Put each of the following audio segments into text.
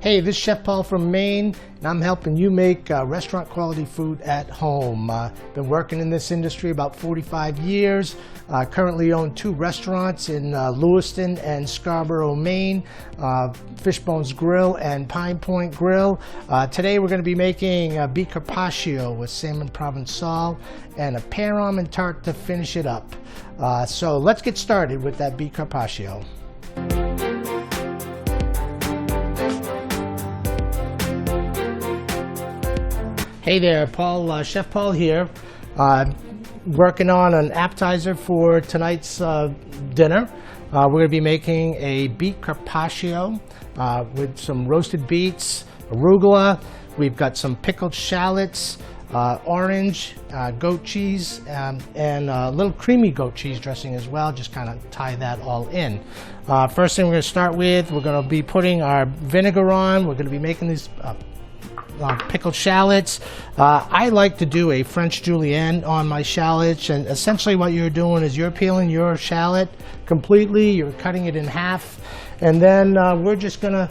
Hey, this is Chef Paul from Maine, and I'm helping you make restaurant quality food at home. Been working in this industry about 45 years. Currently own 2 restaurants in Lewiston and Scarborough, Maine, Fishbones Grill and Pine Point Grill. Today we're going to be making a beet carpaccio with salmon provençal and a pear almond tart to finish it up. So let's get started with that beet carpaccio. Hey there, Paul, Chef Paul here, working on an appetizer for tonight's dinner. We're going to be making a beet carpaccio with some roasted beets, arugula. We've got some pickled shallots, orange, goat cheese, and a little creamy goat cheese dressing as well. Just kind of tie that all in. First thing we're going to start with, we're going to be putting our vinegar on. We're going to be making these pickled shallots. I like to do a French julienne on my shallots, and essentially what you're doing is you're peeling your shallot completely, you're cutting it in half, and then we're just gonna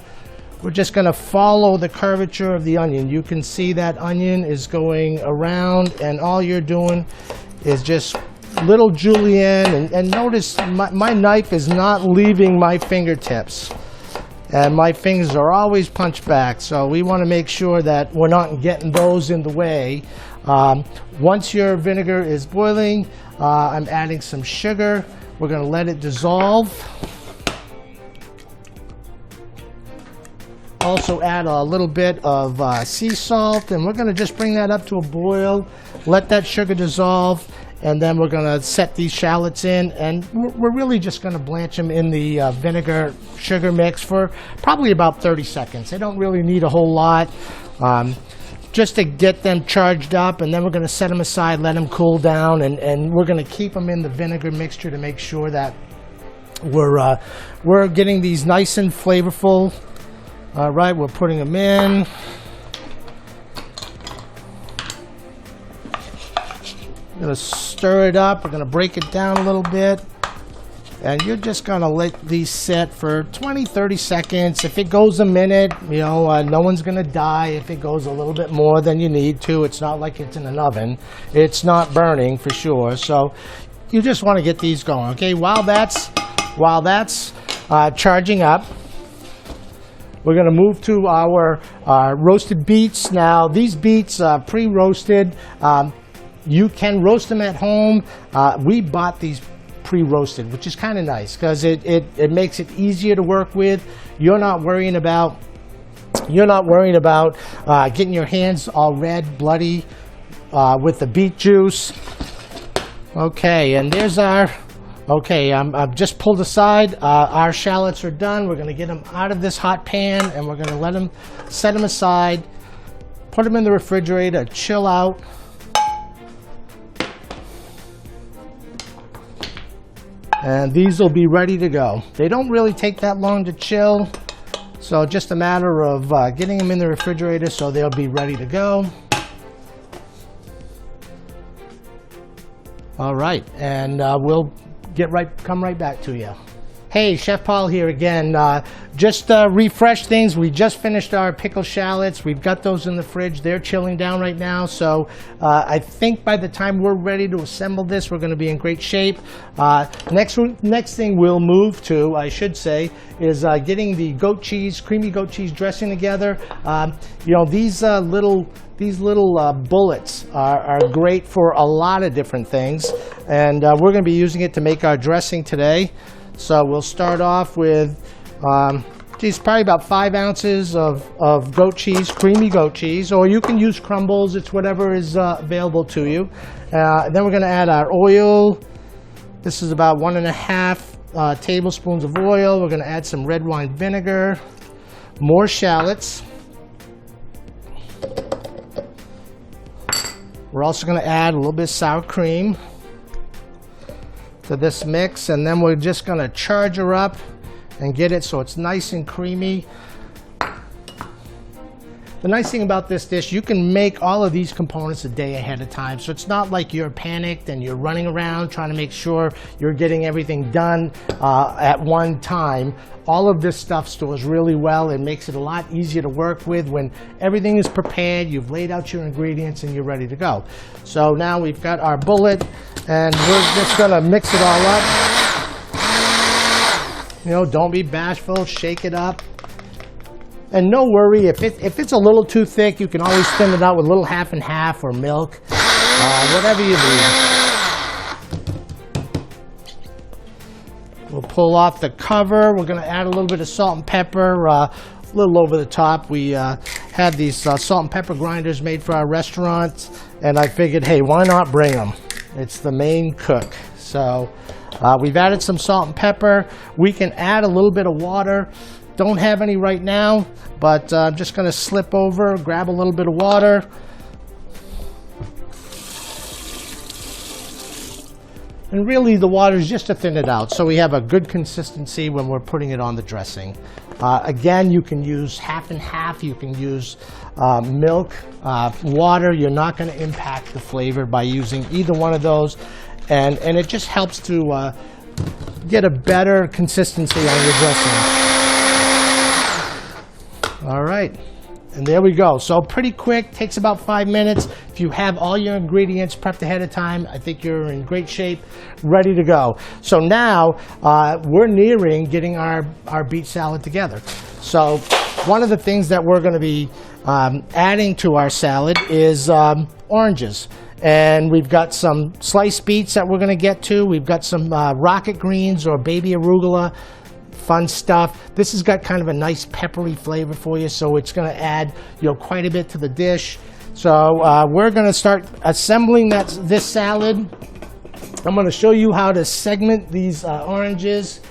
follow the curvature of the onion. You can see that onion is going around, and all you're doing is just little julienne, and notice my knife is not leaving my fingertips. And my fingers are always punched back, so we want to make sure that we're not getting those in the way. Once your vinegar is boiling, I'm adding some sugar. We're going to let it dissolve. Also add a little bit of sea salt, and we're going to just bring that up to a boil, let that sugar dissolve, and then we're going to set these shallots in, and we're really just going to blanch them in the vinegar sugar mix for probably about 30 seconds. They don't really need a whole lot, just to get them charged up, and then we're going to set them aside, let them cool down, and we're going to keep them in the vinegar mixture to make sure that we're getting these nice and flavorful. All right, we're putting them in. We're going to stir it up. We're going to break it down a little bit. And you're just going to let these sit for 20-30 seconds. If it goes a minute, no one's going to die. If it goes a little bit more than you need to, it's not like it's in an oven. It's not burning for sure. So you just want to get these going. Okay, while that's charging up, we're going to move to our roasted beets. Now, these beets are pre-roasted. You can roast them at home. We bought these pre-roasted, which is kind of nice because it makes it easier to work with. You're not worrying about getting your hands all red, bloody with the beet juice. Okay, and there's our. Okay, I've just pulled aside. Our shallots are done. We're going to get them out of this hot pan, and we're going to set them aside, put them in the refrigerator, chill out. And these will be ready to go. They don't really take that long to chill, so just a matter of getting them in the refrigerator so they'll be ready to go. All right, and we'll come right back to you. Hey, Chef Paul here again. Just refresh things. We just finished our pickled shallots. We've got those in the fridge. They're chilling down right now. So I think by the time we're ready to assemble this, we're going to be in great shape. Next thing we'll move to, I should say, is getting the creamy goat cheese dressing together. These little bullets are great for a lot of different things, and we're going to be using it to make our dressing today. So we'll start off with probably about 5 ounces of goat cheese, creamy goat cheese, or you can use crumbles. It's whatever is available to you. Then we're going to add our oil. This is about 1.5 tablespoons of oil. We're going to add some red wine vinegar, more shallots. We're also going to add a little bit of sour cream to this mix, and then we're just going to charge her up and get it so it's nice and creamy. the nice thing about this dish, you can make all of these components a day ahead of time. So it's not like you're panicked and you're running around trying to make sure you're getting everything done at one time. All of this stuff stores really well. It makes it a lot easier to work with when everything is prepared, you've laid out your ingredients, and you're ready to go. So now we've got our bullet, and we're just gonna mix it all up. You know, don't be bashful, shake it up. And no worry, if it's a little too thick, you can always thin it out with a little half and half or milk, whatever you need. We'll pull off the cover. We're going to add a little bit of salt and pepper, a little over the top. We had these salt and pepper grinders made for our restaurant, and I figured, hey, why not bring them? It's the main cook. So we've added some salt and pepper. We can add a little bit of water. Don't have any right now, but I'm just going to slip over, grab a little bit of water. And really the water is just to thin it out so we have a good consistency when we're putting it on the dressing. Again, you can use half and half. You can use milk, water. You're not going to impact the flavor by using either one of those. And it just helps to get a better consistency on your dressing. All right. And there we go. So pretty quick, takes about 5 minutes. If you have all your ingredients prepped ahead of time, I think you're in great shape, ready to go. So now we're nearing getting our beet salad together. So one of the things that we're going to be adding to our salad is oranges. And we've got some sliced beets that we're going to get to. We've got some rocket greens or baby arugula. Fun stuff. This has got kind of a nice peppery flavor for you, so it's going to add, you know, quite a bit to the dish. So we're going to start assembling this salad. I'm going to show you how to segment these oranges,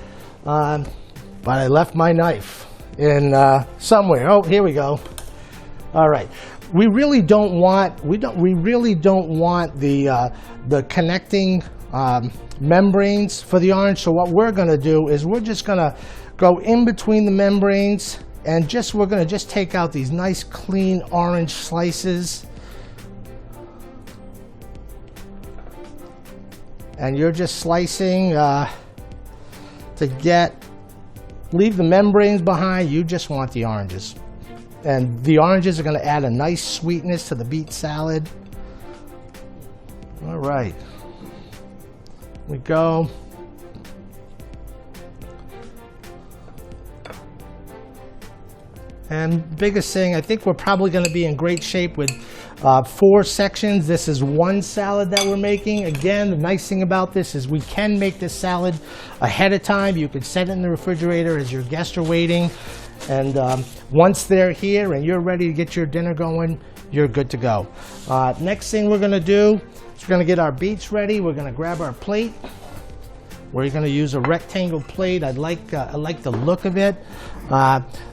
but I left my knife in somewhere. Oh, here we go. All right. We really don't want the connecting membranes for the orange. So what we're going to do is we're just going to go in between the membranes, and we're going to just take out these nice clean orange slices. And you're just slicing leave the membranes behind. You just want the oranges. And the oranges are going to add a nice sweetness to the beet salad. All right. We go. And biggest thing, I think we're probably going to be in great shape with 4 sections. This is one salad that we're making. Again, the nice thing about this is we can make this salad ahead of time. You can set it in the refrigerator as your guests are waiting. And once they're here and you're ready to get your dinner going, you're good to go. Next thing we're going to do, we're going to get our beets ready. We're going to grab our plate. We're going to use a rectangle plate. I like the look of it.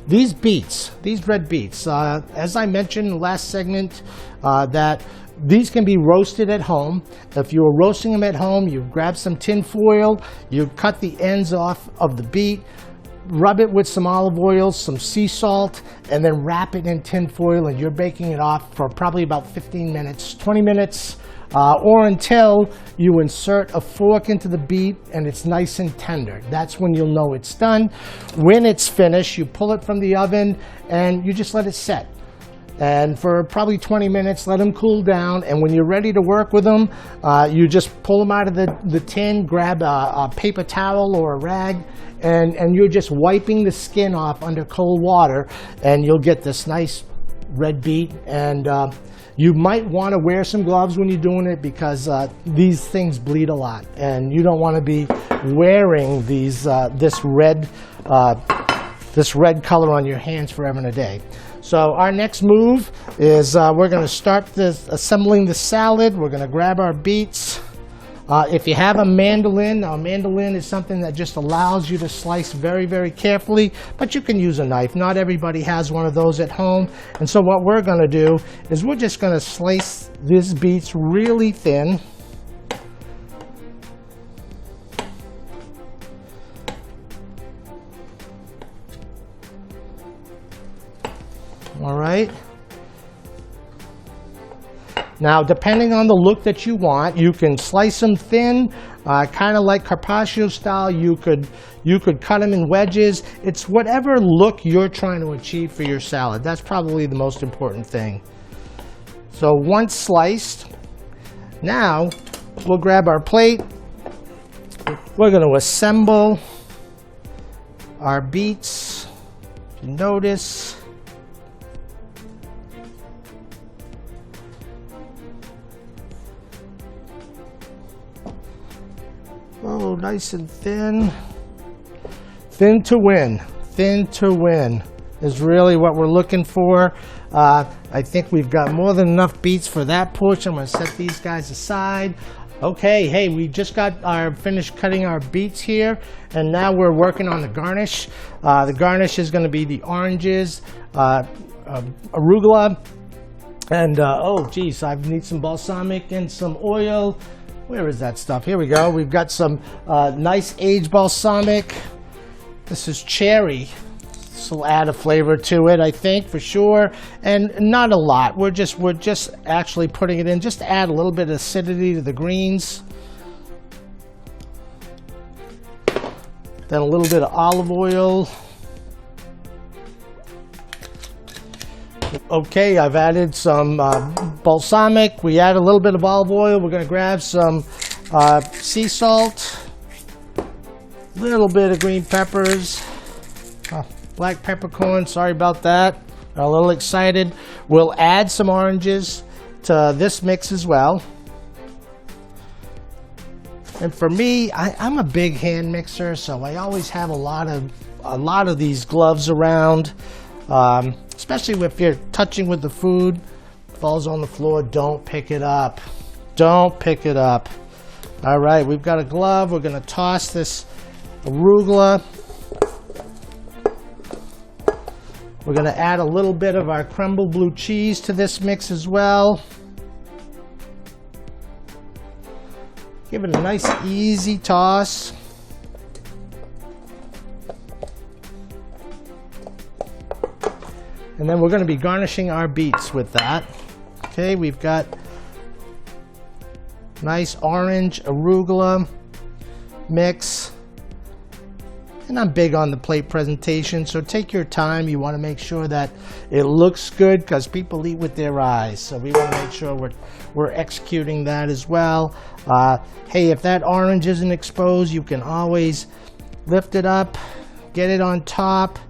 These beets, these red beets, as I mentioned in the last segment, that these can be roasted at home. If you were roasting them at home, you grab some tin foil, you cut the ends off of the beet, rub it with some olive oil, some sea salt, and then wrap it in tin foil, and you're baking it off for probably about 15 minutes, 20 minutes, or until you insert a fork into the beet and it's nice and tender. That's when you'll know it's done. When it's finished, you pull it from the oven and you just let it set. And for probably 20 minutes, let them cool down. And when you're ready to work with them, you just pull them out of the tin, grab a paper towel or a rag, and you're just wiping the skin off under cold water, and you'll get this nice red beet. And you might want to wear some gloves when you're doing it, because these things bleed a lot, and you don't want to be wearing these this red color on your hands forever and a day. So our next move is we're going to start assembling the salad. We're going to grab our beets. If you have a mandolin is something that just allows you to slice very, very carefully, but you can use a knife. Not everybody has one of those at home. And so what we're going to do is we're just going to slice these beets really thin. All right. Now, depending on the look that you want, you can slice them thin, kind of like carpaccio style. You could cut them in wedges. It's whatever look you're trying to achieve for your salad. That's probably the most important thing. So once sliced, now we'll grab our plate. We're going to assemble our beets. If you notice, oh, nice and thin. Thin to win. Thin to win is really what we're looking for. I think we've got more than enough beets for that portion. I'm going to set these guys aside. Okay, hey, we just got finished cutting our beets here, and now we're working on the garnish. The garnish is going to be the oranges, arugula, and oh geez, I need some balsamic and some oil. Where is that stuff? Here we go. We've got some nice aged balsamic. This is cherry. This will add a flavor to it, I think, for sure, and not a lot. We're just actually putting it in just to add a little bit of acidity to the greens. Then a little bit of olive oil. Okay, I've added some balsamic. We add a little bit of olive oil. We're going to grab some sea salt, a little bit of green peppers, black peppercorn. Sorry about that. I'm a little excited. We'll add some oranges to this mix as well. And for me, I'm a big hand mixer, so I always have a lot of these gloves around. Especially if you're touching with the food, falls on the floor, don't pick it up. Don't pick it up. All right, we've got a glove. We're going to toss this arugula. We're going to add a little bit of our crumbled blue cheese to this mix as well. Give it a nice easy toss. And then we're going to be garnishing our beets with that. Okay, we've got nice orange arugula mix. And I'm big on the plate presentation, so take your time. You want to make sure that it looks good because people eat with their eyes. So we want to make sure we're executing that as well. Hey, if that orange isn't exposed, you can always lift it up, get it on top.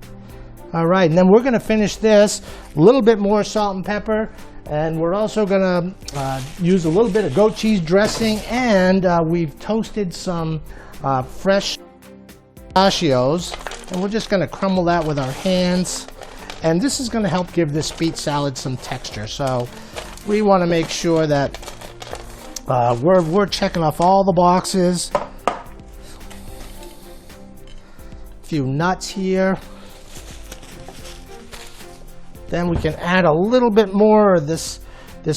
All right, and then we're going to finish this, a little bit more salt and pepper, and we're also going to use a little bit of goat cheese dressing, and we've toasted some fresh pistachios, and we're just going to crumble that with our hands, and this is going to help give this beet salad some texture. So we want to make sure that we're checking off all the boxes. A few nuts here. Then we can add a little bit more of this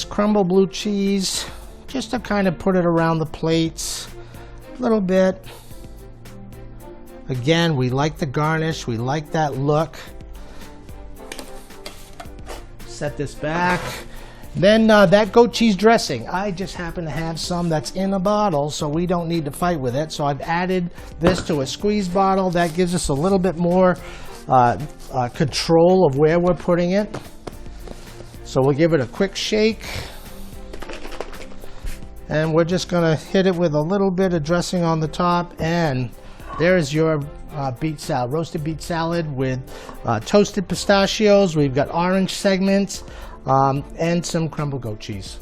crumbled blue cheese, just to kind of put it around the plates a little bit. Again, we like the garnish, we like that look. Set this back. Then that goat cheese dressing, I just happen to have some that's in a bottle, so we don't need to fight with it. So I've added this to a squeeze bottle. That gives us a little bit more control of where we're putting it. So we'll give it a quick shake. And we're just going to hit it with a little bit of dressing on the top, and there's your beet salad, roasted beet salad with toasted pistachios. We've got orange segments and some crumbled goat cheese.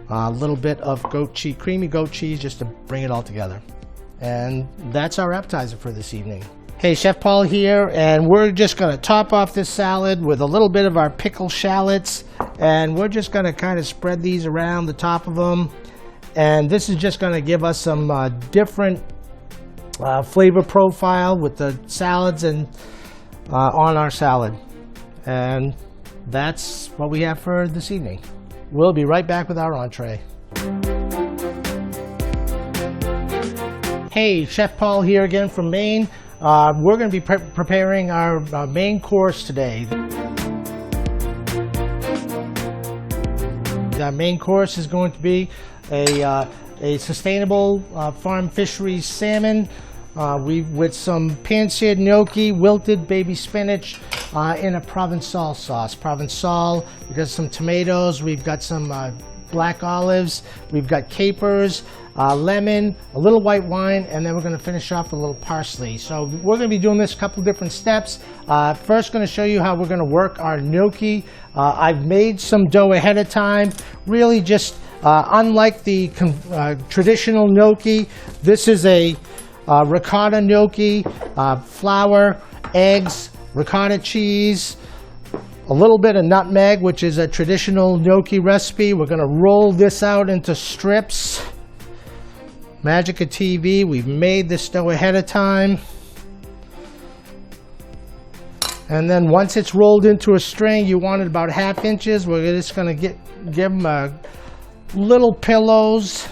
A little bit of goat cheese, creamy goat cheese, just to bring it all together. And that's our appetizer for this evening. Hey, Chef Paul here, and we're just going to top off this salad with a little bit of our pickled shallots, and we're just going to kind of spread these around the top of them. And this is just going to give us some different flavor profile with the salads and on our salad. And that's what we have for this evening. We'll be right back with our entree. Hey, Chef Paul here again from Maine. We're going to be preparing our main course today. The main course is going to be a sustainable farm fisheries salmon with some pan-seared gnocchi, wilted baby spinach in a Provençal sauce. Provençal, we've got some tomatoes, we've got some black olives, we've got capers, lemon, a little white wine, and then we're going to finish off with a little parsley. So we're going to be doing this a couple different steps. First, going to show you how we're going to work our gnocchi. I've made some dough ahead of time. Really just unlike the traditional gnocchi, this is a ricotta gnocchi, flour, eggs, ricotta cheese, a little bit of nutmeg, which is a traditional gnocchi recipe. We're going to roll this out into strips. Magic of TV, we've made this dough ahead of time. And then once it's rolled into a string, you want it about 1/2 inches. We're just going to give them little pillows.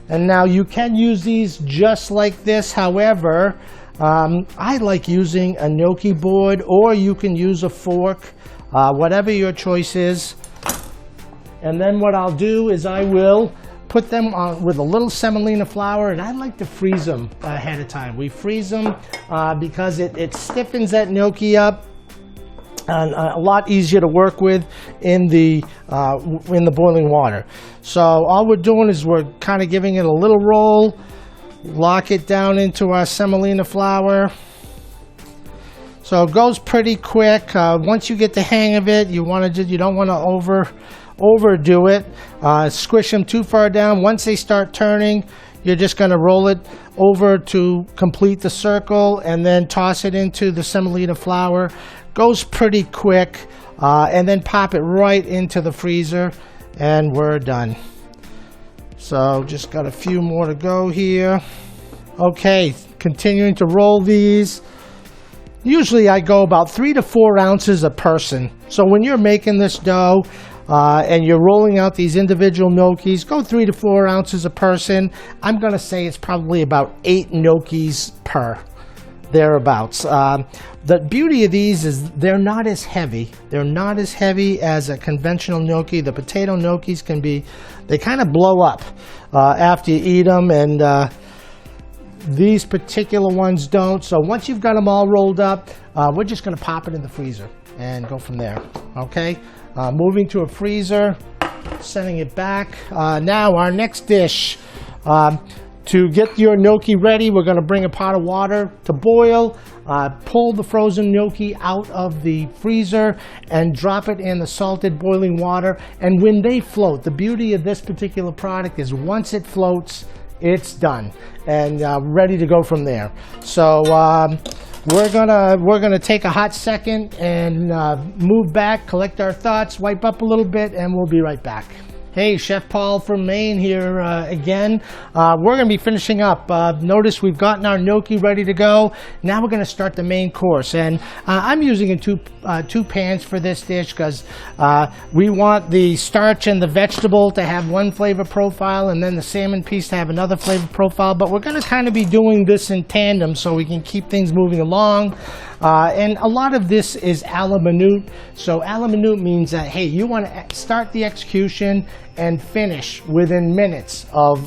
And now you can use these just like this. However, I like using a gnocchi board, or you can use a fork, whatever your choice is. And then what I'll do is I will put them on with a little semolina flour, and I like to freeze them ahead of time. We freeze them because it stiffens that gnocchi up, and a lot easier to work with in the boiling water. So all we're doing is we're kind of giving it a little roll, lock it down into our semolina flour. So it goes pretty quick. Once you get the hang of it, you don't want to overdo it. Squish them too far down. Once they start turning, you're just going to roll it over to complete the circle, and then toss it into the semolina flour. Goes pretty quick, and then pop it right into the freezer, and we're done. So just got a few more to go here. Okay, continuing to roll these. Usually I go about 3 to 4 ounces a person. So when you're making this dough and you're rolling out these individual gnocchis, go 3 to 4 ounces a person. I'm going to say it's probably about 8 gnocchis per, thereabouts. The beauty of these is they're not as heavy. They're not as heavy as a conventional gnocchi. The potato gnocchis they kind of blow up after you eat them, and these particular ones don't. So once you've got them all rolled up, we're just going to pop it in the freezer and go from there. Okay, moving to a freezer, sending it back. Now our next dish. To get your gnocchi ready, we're going to bring a pot of water to boil, pull the frozen gnocchi out of the freezer, and drop it in the salted boiling water. And when they float, the beauty of this particular product is once it floats, it's done and ready to go from there. So we're gonna take a hot second and move back, collect our thoughts, wipe up a little bit, and we'll be right back. Hey, Chef Paul from Maine here again. We're going to be finishing up. Notice we've gotten our gnocchi ready to go. Now we're going to start the main course. And I'm using two pans for this dish because we want the starch and the vegetable to have one flavor profile, and then the salmon piece to have another flavor profile. But we're going to kind of be doing this in tandem so we can keep things moving along. And a lot of this is a la minute. So a la minute means that, hey, you want to start the execution and finish within minutes of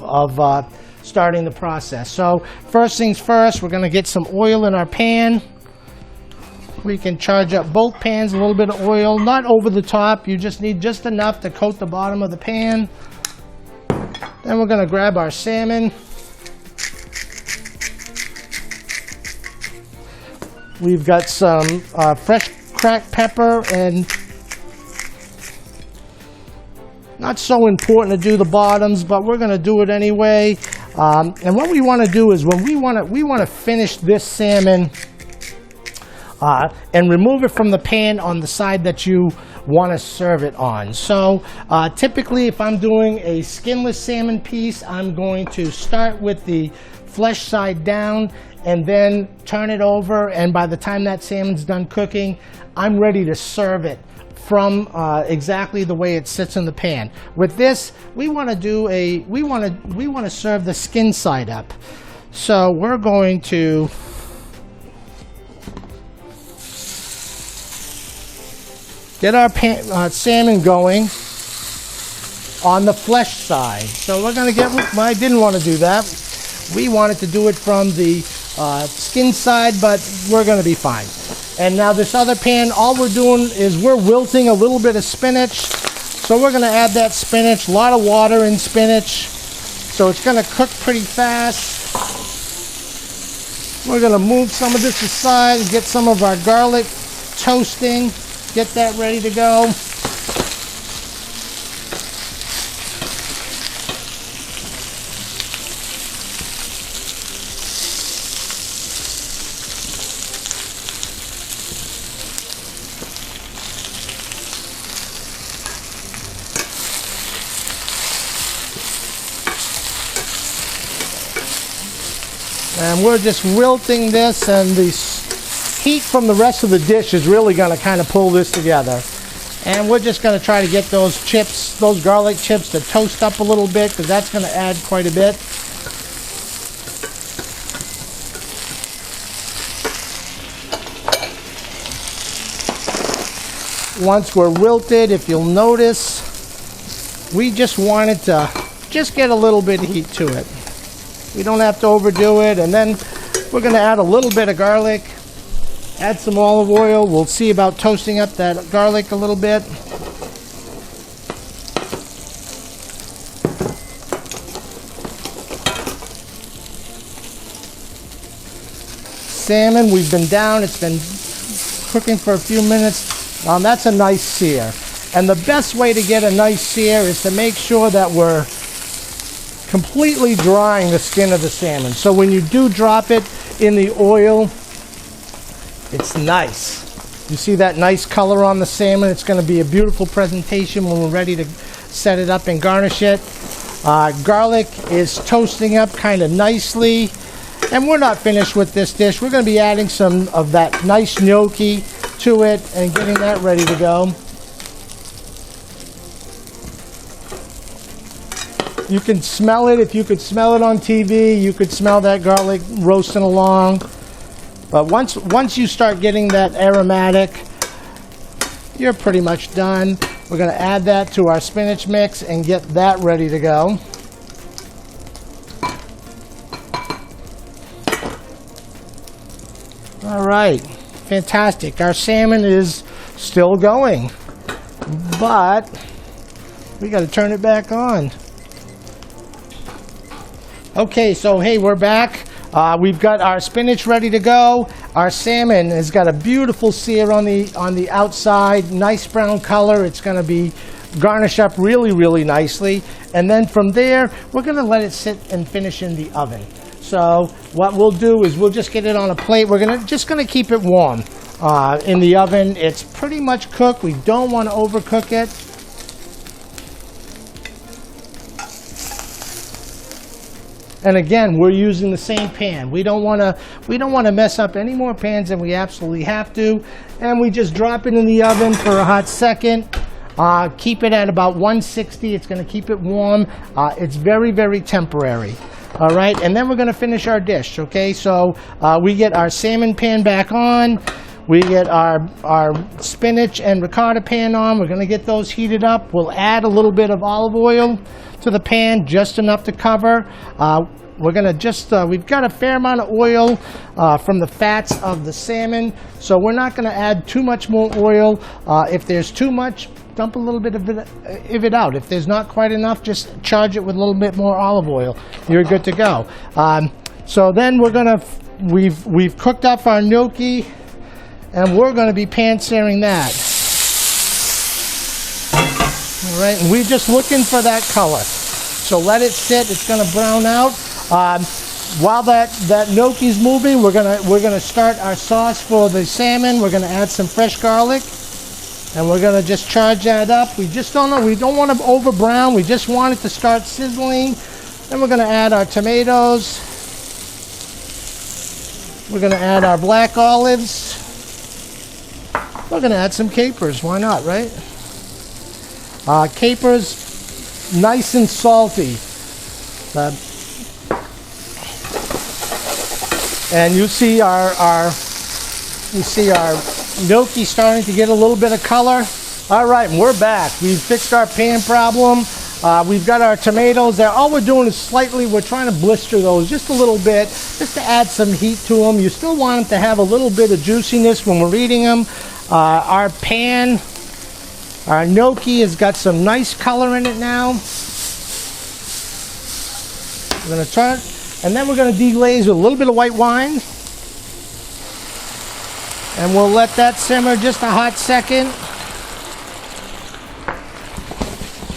starting the process. So first things first, we're going to get some oil in our pan. We can charge up both pans, a little bit of oil, not over the top. You just need just enough to coat the bottom of the pan. Then we're going to grab our salmon. We've got some fresh cracked pepper, and not so important to do the bottoms, but we're going to do it anyway. And what we want to do is when we want to finish this salmon and remove it from the pan on the side that you want to serve it on. So typically, if I'm doing a skinless salmon piece, I'm going to start with the flesh side down and then turn it over, and by the time that salmon's done cooking, I'm ready to serve it from exactly the way it sits in the pan. With this, we want to serve the skin side up. So we're going to get our salmon going. on the flesh side. So we're going to get, I didn't want to do that. We wanted to do it from the skin side, but we're going to be fine. And now this other pan, all we're doing is we're wilting a little bit of spinach. So we're going to add that spinach, a lot of water in spinach. So it's going to cook pretty fast. We're going to move some of this aside and get some of our garlic toasting. Get that ready to go. And we're just wilting this, and the heat from the rest of the dish is really going to kind of pull this together. And we're just going to try to get those chips, those garlic chips, to toast up a little bit, because that's going to add quite a bit. Once we're wilted, if you'll notice, we just wanted to just get a little bit of heat to it. We don't have to overdo it. And then we're going to add a little bit of garlic, add some olive oil. We'll see about toasting up that garlic a little bit. Salmon, we've been down, it's been cooking for a few minutes. That's a nice sear. And the best way to get a nice sear is to make sure that we're completely drying the skin of the salmon. So when you do drop it in the oil, it's nice. You see that nice color on the salmon? It's going to be a beautiful presentation when we're ready to set it up and garnish it. Garlic is toasting up kind of nicely. And we're not finished with this dish. We're going to be adding some of that nice gnocchi to it and getting that ready to go. You can smell it. If you could smell it on TV, you could smell that garlic roasting along. But once you start getting that aromatic, you're pretty much done. We're going to add that to our spinach mix and get that ready to go. All right, fantastic. Our salmon is still going, but we got to turn it back on. Okay, so hey, we're back. We've got our spinach ready to go. Our salmon has got a beautiful sear on the outside, nice brown color. It's going to be garnished up really, really nicely. And then from there, we're going to let it sit and finish in the oven. So what we'll do is we'll just get it on a plate. We're just going to keep it warm in the oven. It's pretty much cooked. We don't want to overcook it. And again, we're using the same pan. We don't want to mess up any more pans than we absolutely have to. And we just drop it in the oven for a hot second. Keep it at about 160. It's going to keep it warm. It's very, very temporary. All right, and then we're going to finish our dish. Okay, so we get our salmon pan back on. We get our spinach and ricotta pan on. We're going to get those heated up. We'll add a little bit of olive oil to the pan, just enough to cover. We're going to just, we've got a fair amount of oil from the fats of the salmon, so we're not going to add too much more oil. If there's too much, dump a little bit of it out. If there's not quite enough, just charge it with a little bit more olive oil. You're good to go. So then we're going to, we've cooked up our gnocchi, and we're going to be pan-searing that. All right, and we're just looking for that color. So let it sit. It's going to brown out. While that gnocchi's moving, we're gonna start our sauce for the salmon. We're gonna add some fresh garlic, and we're gonna just charge that up. We don't want to over brown. We just want it to start sizzling. Then we're gonna add our tomatoes. We're gonna add our black olives. We're gonna add some capers. Why not, right? Capers, nice and salty. And you see our gnocchi starting to get a little bit of color. All right, we're back. We've fixed our pan problem. We've got our tomatoes there. All we're doing is we're trying to blister those just a little bit, just to add some heat to them. You still want them to have a little bit of juiciness when we're eating them. Our pan, our gnocchi has got some nice color in it now. We're going to turn, and then we're going to deglaze with a little bit of white wine. And we'll let that simmer just a hot second.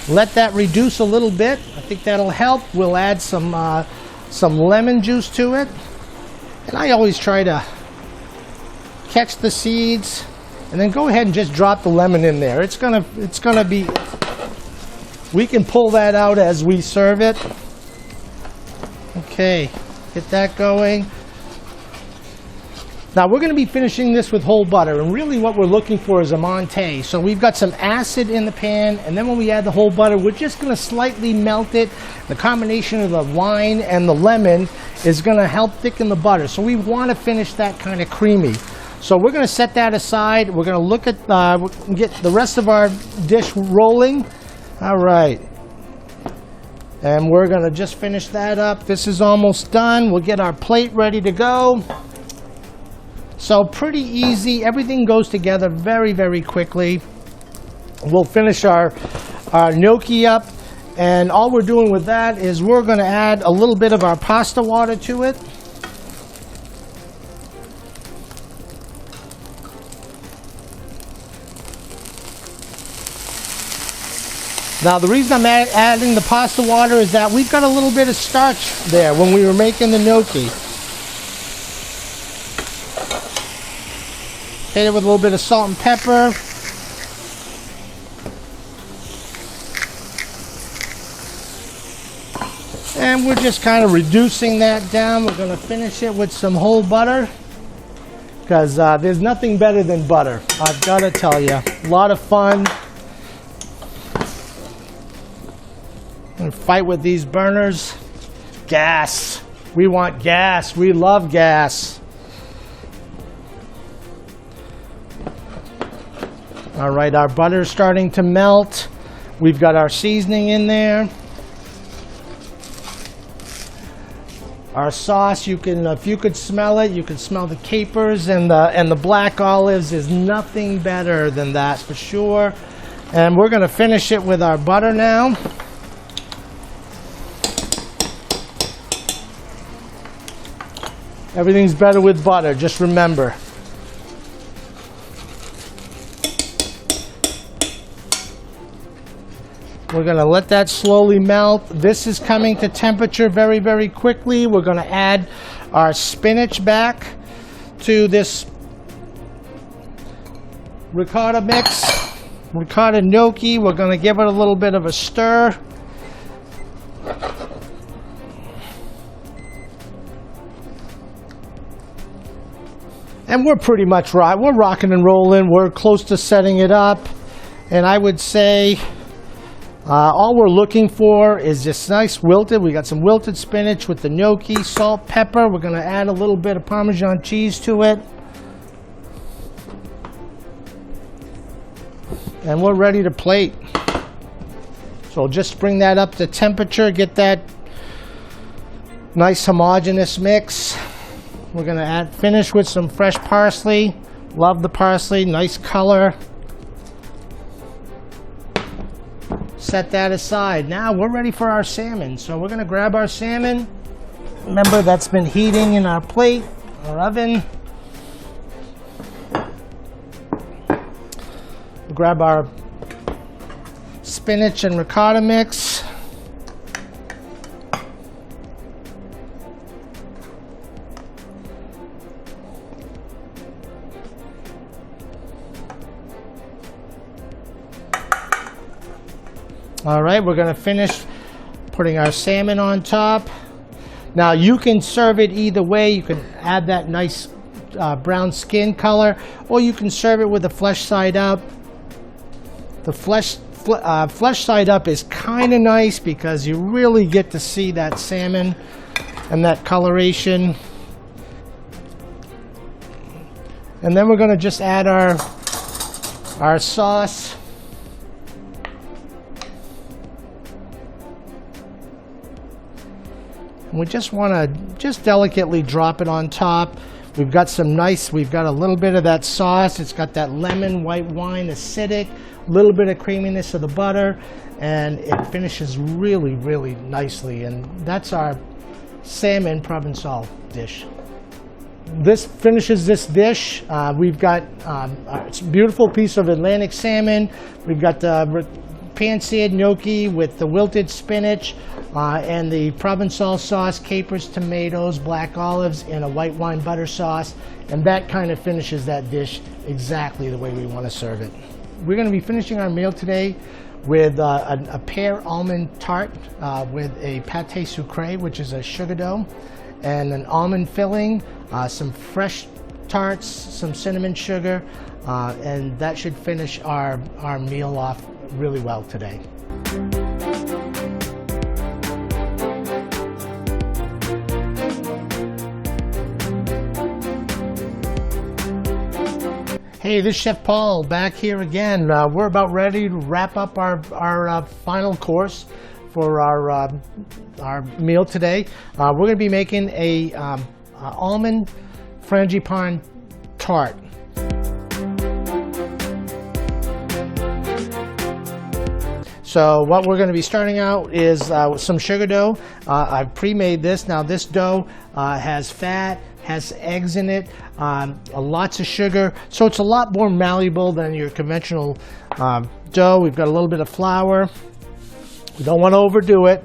Let that reduce a little bit. I think that'll help. We'll add some lemon juice to it. And I always try to catch the seeds and then go ahead and just drop the lemon in there. It's gonna be, we can pull that out as we serve it. Okay, get that going. Now we're going to be finishing this with whole butter, and really what we're looking for is a monté. So we've got some acid in the pan, and then when we add the whole butter, we're just going to slightly melt it. The combination of the wine and the lemon is going to help thicken the butter. So we want to finish that kind of creamy. So we're going to set that aside. We're going to look at, get the rest of our dish rolling. All right. And we're going to just finish that up. This is almost done. We'll get our plate ready to go. So pretty easy. Everything goes together very, very quickly. We'll finish our gnocchi up. And all we're doing with that is we're going to add a little bit of our pasta water to it. Now the reason I'm adding the pasta water is that we've got a little bit of starch there when we were making the gnocchi. Hit it with a little bit of salt and pepper. And we're just kind of reducing that down. We're going to finish it with some whole butter, because there's nothing better than butter, I've got to tell you. A lot of fun. And fight with these burners. Gas. We want gas. We love gas. All right, our butter's starting to melt. We've got our seasoning in there. Our sauce, you can, if you could smell it, you can smell the capers and the black olives. Is nothing better than that for sure. And we're going to finish it with our butter now. Everything's better with butter, just remember. We're going to let that slowly melt. This is coming to temperature very, very quickly. We're going to add our spinach back to this ricotta mix, ricotta gnocchi. We're going to give it a little bit of a stir. And we're pretty much we're rocking and rolling. We're close to setting it up. And I would say all we're looking for is just nice wilted. We got some wilted spinach with the gnocchi, salt, pepper. We're going to add a little bit of Parmesan cheese to it. And we're ready to plate. So just bring that up to temperature, get that nice homogeneous mix. We're going to finish with some fresh parsley. Love the parsley, nice color. Set that aside. Now we're ready for our salmon. So we're going to grab our salmon. Remember, that's been heating in our plate, our oven. Grab our spinach and ricotta mix. All right, we're going to finish putting our salmon on top. Now you can serve it either way. You can add that nice brown skin color, or you can serve it with the flesh side up. The flesh side up is kind of nice because you really get to see that salmon and that coloration. And then we're going to just add our sauce. And we just want to just delicately drop it on top. We've got a little bit of that sauce. It's got that lemon, white wine, acidic, a little bit of creaminess of the butter, and it finishes really, really nicely. And that's our salmon Provençal dish. This finishes this dish. We've got a beautiful piece of Atlantic salmon. We've got the pan-seared gnocchi with the wilted spinach and the Provençal sauce, capers, tomatoes, black olives, and a white wine butter sauce. And that kind of finishes that dish exactly the way we want to serve it. We're going to be finishing our meal today with a pear almond tart with a pâté sucré, which is a sugar dough, and an almond filling, some fresh tarts, some cinnamon sugar, and that should finish our meal off really well today. Hey, this is Chef Paul back here again. We're about ready to wrap up our final course for our meal today. We're going to be making a almond frangipane tart. So what we're going to be starting out is with some sugar dough. I've pre-made this. Now this dough has fat, has eggs in it, lots of sugar, so it's a lot more malleable than your conventional dough. We've got a little bit of flour. We don't want to overdo it.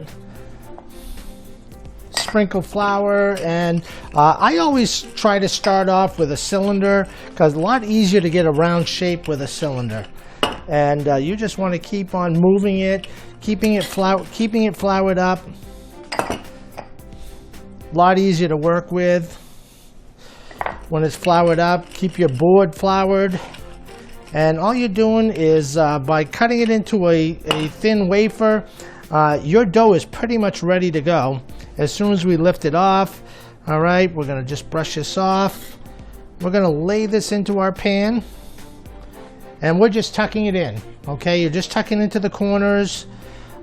Sprinkle flour, and I always try to start off with a cylinder because it's a lot easier to get a round shape with a cylinder. And you just want to keep on moving it, keeping it floured up. A lot easier to work with when it's floured up. Keep your board floured. And all you're doing is by cutting it into a thin wafer, your dough is pretty much ready to go. As soon as we lift it off, all right, we're going to just brush this off. We're going to lay this into our pan, and we're just tucking it in, okay? You're just tucking into the corners.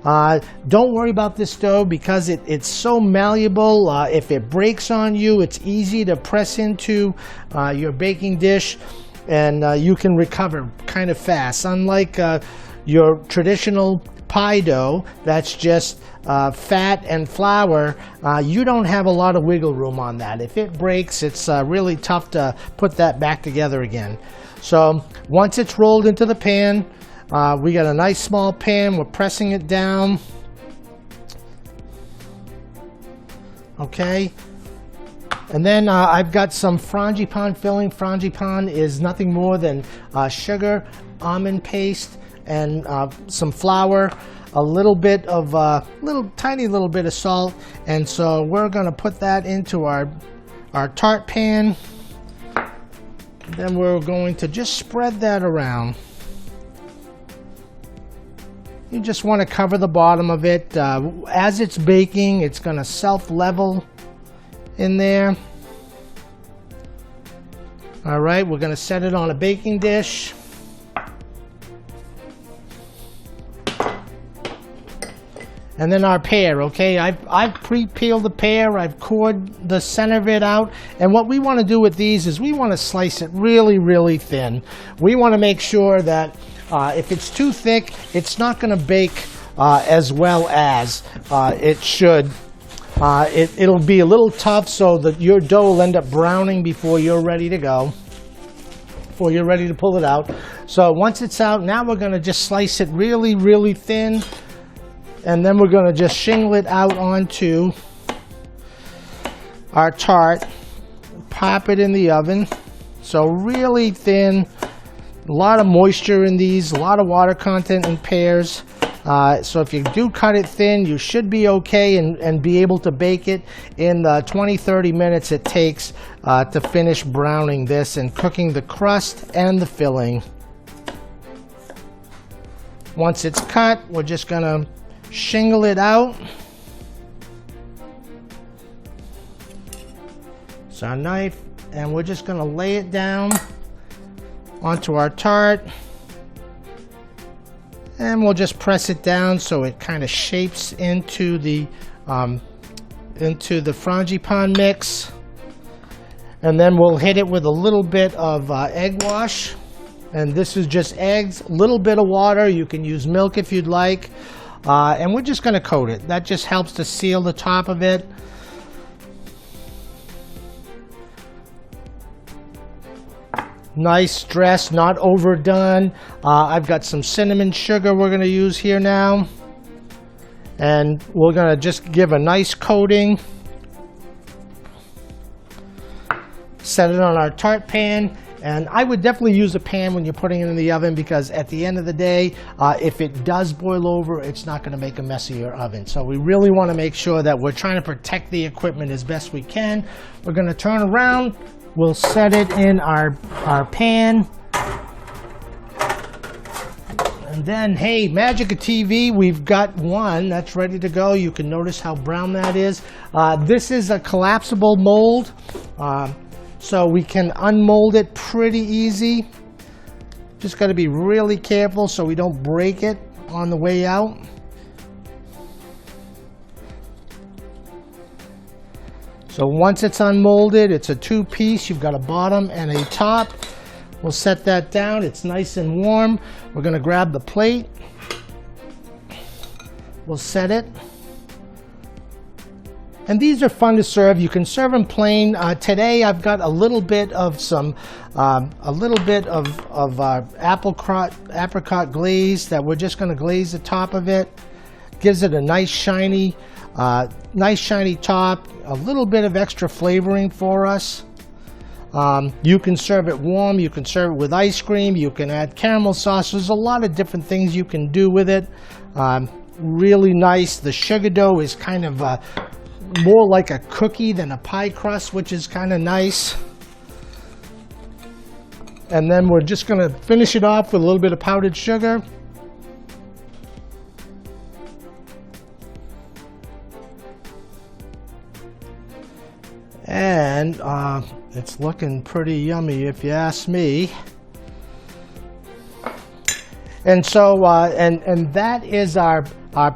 Don't worry about this dough because it's so malleable. If it breaks on you, it's easy to press into your baking dish, and you can recover kind of fast. Unlike your traditional pie dough that's just fat and flour, you don't have a lot of wiggle room on that. If it breaks, it's really tough to put that back together again. So once it's rolled into the pan, we got a nice small pan. We're pressing it down. Okay. And then I've got some frangipane filling. Frangipane is nothing more than sugar, almond paste, and some flour, a little bit of tiny little bit of salt. And so we're going to put that into our tart pan. Then we're going to just spread that around. You just want to cover the bottom of it. As it's baking, it's going to self-level in there. All right, we're going to set it on a baking dish. And then our pear, okay? I've pre-peeled the pear. I've cored the center of it out. And what we want to do with these is we want to slice it really, really thin. We want to make sure that if it's too thick, it's not going to bake as well as it should. It'll be a little tough, so that your dough will end up browning before you're ready to go, before you're ready to pull it out. So once it's out, now we're going to just slice it really, really thin. And then we're going to just shingle it out onto our tart, pop it in the oven. So really thin, a lot of moisture in these, a lot of water content in pears. So if you do cut it thin, you should be okay and be able to bake it in the 20-30 minutes it takes to finish browning this and cooking the crust and the filling. Once it's cut, we're just going to shingle it out. It's our knife, and we're just going to lay it down onto our tart, and we'll just press it down so it kind of shapes into the into the frangipane mix. And then we'll hit it with a little bit of egg wash. And this is just eggs, a little bit of water. You can use milk if you'd like. And we're just going to coat it. That just helps to seal the top of it. Nice dress, not overdone. I've got some cinnamon sugar we're going to use here now. And we're going to just give a nice coating. Set it on our tart pan. And I would definitely use a pan when you're putting it in the oven, because at the end of the day, if it does boil over, it's not going to make a mess of your oven. So we really want to make sure that we're trying to protect the equipment as best we can. We're going to turn around. We'll set it in our pan. And then, hey, magic of TV, we've got one that's ready to go. You can notice how brown that is. This is a collapsible mold. So we can unmold it pretty easy. Just got to be really careful so we don't break it on the way out. So once it's unmolded, it's a two-piece. You've got a bottom and a top. We'll set that down. It's nice and warm. We're going to grab the plate. We'll set it. And these are fun to serve. You can serve them plain. Today I've got a little bit of apricot glaze that we're just going to glaze the top of it. Gives it a nice shiny top. A little bit of extra flavoring for us. You can serve it warm. You can serve it with ice cream. You can add caramel sauce. There's a lot of different things you can do with it. Really nice. The sugar dough is kind of more like a cookie than a pie crust, which is kind of nice. And then we're just going to finish it off with a little bit of powdered sugar. And it's looking pretty yummy if you ask me. And so, and that is our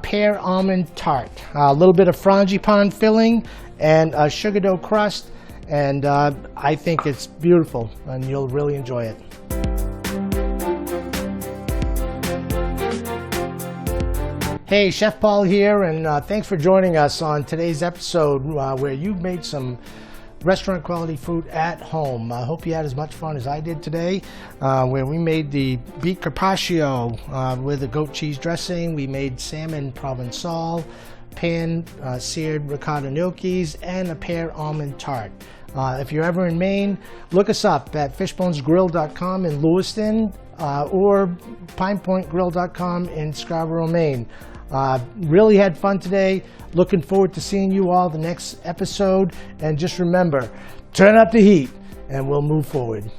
pear almond tart. A little bit of frangipane filling and a sugar dough crust. And I think it's beautiful and you'll really enjoy it. Hey, Chef Paul here, and thanks for joining us on today's episode where you made some restaurant quality food at home. I hope you had as much fun as I did today, where we made the beet carpaccio with a goat cheese dressing. We made salmon provençal, pan seared ricotta gnocchis, and a pear almond tart. If you're ever in Maine, look us up at fishbonesgrill.com in Lewiston or pinepointgrill.com in Scarborough, Maine. Really had fun today. Looking forward to seeing you all the next episode. And just remember, turn up the heat and we'll move forward.